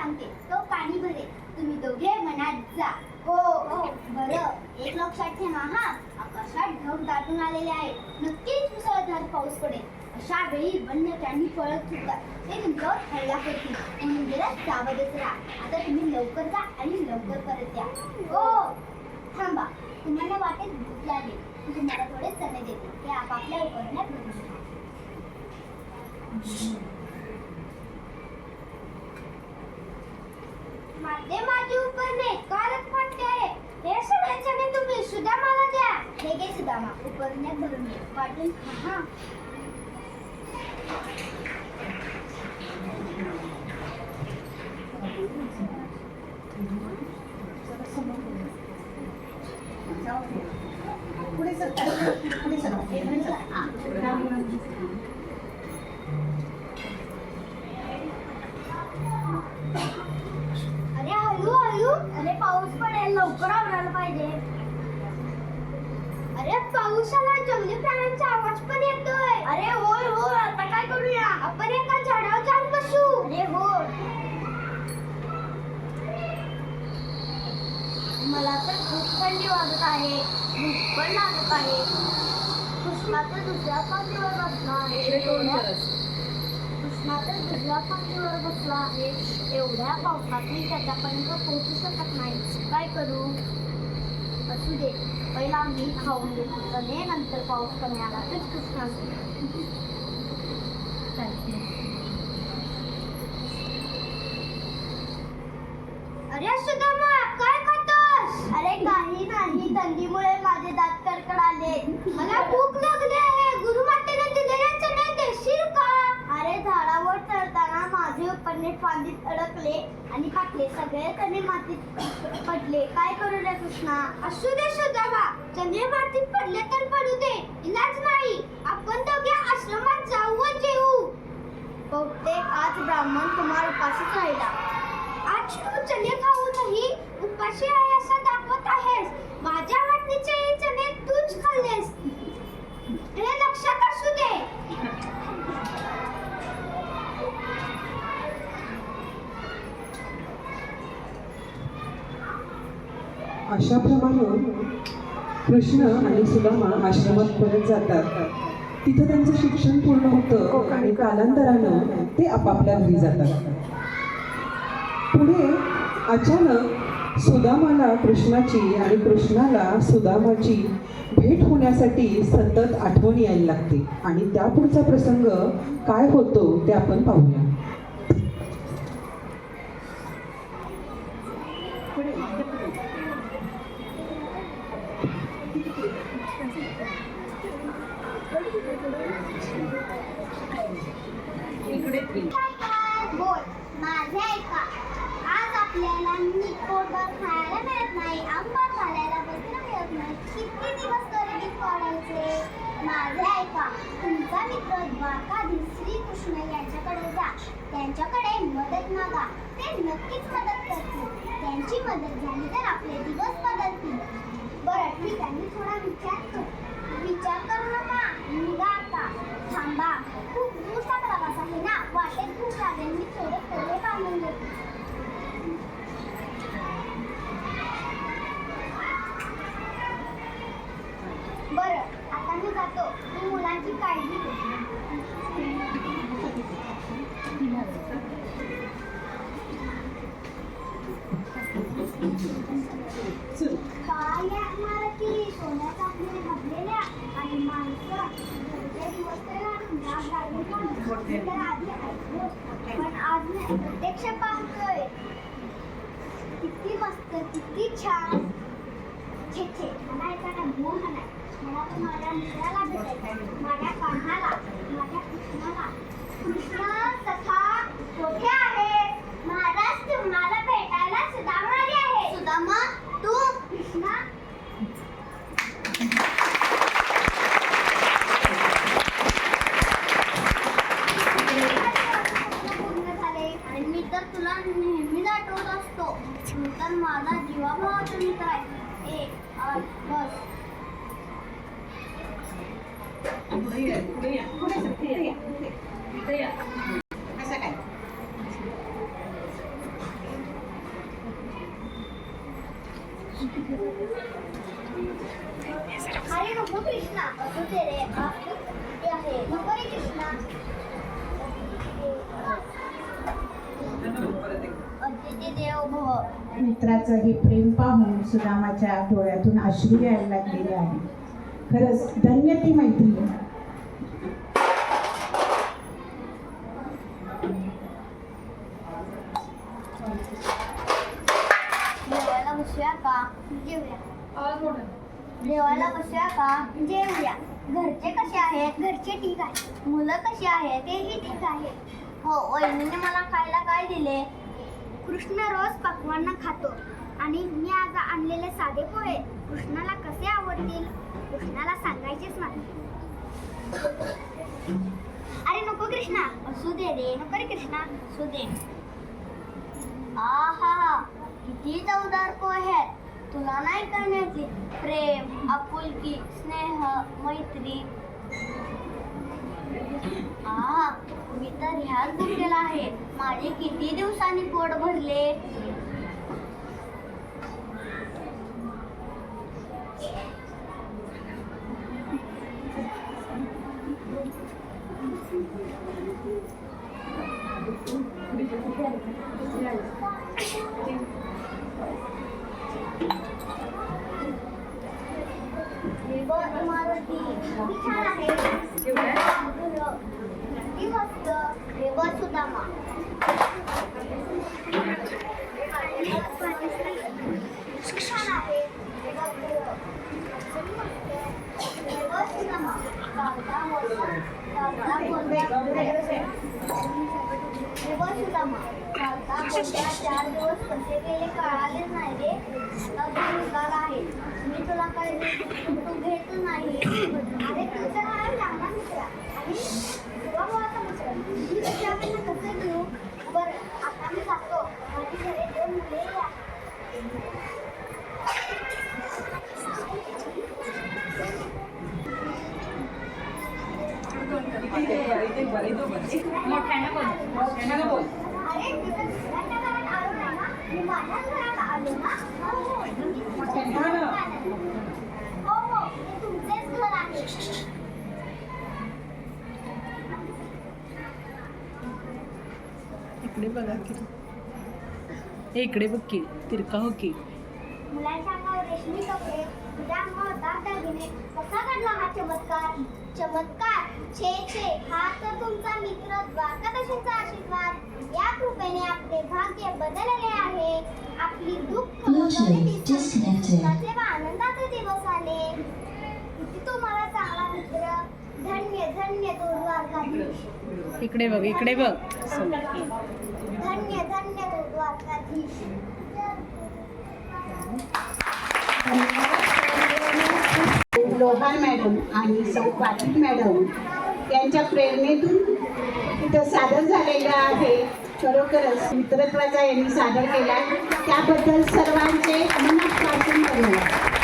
सांगते, तो पाणी भरे. तुम्ही दोघे मनात जा. हो हो. बरं, एक लक्षात ठेवा हा, आकाशात ढग दाटून आलेले आहे. नक्कीच मुसळधार पाऊस पडेल. अशा वेळी वन्य प्राणी पळत सुटतात. ते तुमच्यावर हल्ला करतील, म्हणून जरा सावधच राहा. आता तुम्ही लवकर जा आणि लवकर परत या. हो, थांबा. तुम्हाला वाटेत भूक लागेल. मी तुम्हाला थोडे चणे देते. ते आपापल्या उपरण्यात भरून खा. माझे उपरणे कालच फाटले आहे. हे सगळे चणे तुम्ही सुदामाला द्या. हे घे सुदामा, उपरण्यात भरून घे. वाटून खा हा. पुढे अरे हळू हळू. अरे पाऊस पडेल, लवकर आवरायला पाहिजे. अरे पाऊस आला, जंगली प्राण्यांचा आवाज पण येतोय. अरे होय होय, आता काय करूया? आपण एका झाडावर जाऊन बसू. अरे हो. मला तर खूप थंडी वाजत आहे, भूक पण लागत आहे. कृष्णा तर दुसऱ्या पांगीवर बसला आहे. कृष्णा तर दुसऱ्या पांगीवर बसला आहे. एवढ्या पावसात मी त्याच्यापर्यंत पोहोचू शकत नाही. काय करू? असू दे, पहिला मी खाऊन घेतो चणे, नंतर पाऊस कमी आला तर कृष्णा. अरे सुदामा, काय खातोस? अरे काही नाही, थंडीमुळे माझे दात कडकडाले. मला भूक लागली आहे. गुरुमातेने दिलेले चणे देशील का? अरे झाडावर चढताना माझे उपरणे फांदीत अडकले आणि फाटले. सगळे चणे मातीत पडले. काय करू रे कृष्णा? असू दे सुदामा, चणे मातीत पडले तर पडू दे, इलाज नाही. आपण दोघे आश्रमात जाऊ व जेवू. बहुतेक आज ब्राह्मण कुमार उपाशीच राहिला. आज तू चणे खाऊनही उपाशी आहे असं दाखवत आहेस. माझ्या वाटणीचे चणे तूच खाल्लेस, हे लक्षात असू दे. अशाप्रमाणे कृष्ण आणि सुदामा आश्रमात परत जातात. तिथं त्यांचं शिक्षण पूर्ण होतं आणि कालांतरानं ते आपापल्या घरी जातात. पुढे अचानक सुदामाला कृष्णाची आणि कृष्णाला सुदामाची भेट होण्यासाठी सतत आठवण यायला लागते आणि त्यापुढचा प्रसंग काय होतो ते आपण पाहूया. बोल, माझे ऐका. आज आपल्याला नीट पोटभर खायला मिळत नाही, आंबा घालायला बसणं मिळत नाही. किती दिवस गरिबीत पडायचे? माझे ऐका. तुमचा मित्र द्वारकाधीश श्रीकृष्ण यांच्याकडे जा. त्यांच्याकडे मदत मागा. ते नक्कीच मदत करतील. त्यांची मदत झाली तर आपले दिवस बदलतील. बरं ठीक आहे, मी थोडा विचार करू नका. निघा आता. थांबा, खूप दूरचा प्रवास आहे ना, वाटेत खूप लागेल. मी थोडे पोहे बांधून घेतो. बरं, आता मी जातो. मी मुलांची काळजी घेतो. काळ्या इमारती, सोन्या चांदीने भरलेल्या आणि माणसं पण आज मी प्रत्यक्ष पाहतोय. किती मस्त, किती छान. छे छे, मला एखादा मोह नाही. मला तर माझ्या मित्राला भेटायचं, माझ्या कान्हाला, माझ्या कृष्णाला. कृष्ण सखा कुठे आहे? महाराज तुम्हाला भेटायला सुदामा आली आहे. सुदामा, तू? कृष्णा. मी तर तुला नेहमीच आठवत असतो. तू तर माझा जीवाभावाचा मित्र आहे. बस. मित्राचं हे प्रेम पाहून सुदामाच्या डोळ्यातून अश्रू यायला लागलेले आहे. खरंच धन्य ती मैत्री. जेवायला बसूया का? जेवूया. जेवायला बसूया का? जेवूया. घरचे कसे आहेत? घरचे ठीक आहे. मुलं कशी आहेत? तेही ठीक आहे. हो, वहिनीने मला खायला काय दिले? कृष्ण रोज पक्वान्न खातो आणि मी आज आणलेले साधे पोहे कृष्णाला कसे आवडतील? कृष्णाला सांगायचेच नाही. अरे नको कृष्णा, असू दे रे. नको रे कृष्णा, असू दे. आहा, किती चवदार पोहे आहेत. तुला नाही करण्याची प्रेम, आपुलकी, स्नेह, मैत्री. मी तर ह्याच भुकेला आहे. माझे किती दिवसांनी पोट भरले. छान आहे. किती मस्त. सुदामा. छान आहे. सुदामा. सुदामा. 4 दिवस कसे गेले कळाले नाही रे. आहे. मी तुला काय तू घेत नाही. अरे तुझ्या मला लहान मित्र आणि भावाचा मित्र. मी तुझ्याकडनं कसं घेऊ? बरं, आता मी जातो. माझी घरी 2 मुले या. अरे तुझ्या दुसऱ्याच्या घरात आलो नाही ना. मी माझ्याच घरात आलो ना. हो, हे तुमचेच घर आहे. इकडे बघा की, इकडे बघ की, तिरका हो की. मुलांच्या अंगावर रेशमी कपडे, तुझ्या अंगावर दागदागिने. कसा घडला हा चमत्कार? चमत्कार? छे छे, हा तर तुमचा मित्र द्वारकाधीशांचा आशीर्वाद. या कृपेने आपले भाग्य बदलले आहे. आपली दुःख सुखाचे व आनंदाचे दिवस आले. किती तुम्हाला चांगला मित्र. धन्य धन्य तो द्वारकाधीश. इकडे बघ, इकडे बघ. धन्य धन्य तो द्वारकाधीश. लोहार मॅडम आणि सौ पाटील मॅडम यांच्या प्रेरणेतून इथं सादर झालेलं आहे. खरोखरच मित्रत्वाचा यांनी सादर केला, त्याबद्दल सर्वांचे मनापासून धन्यवाद.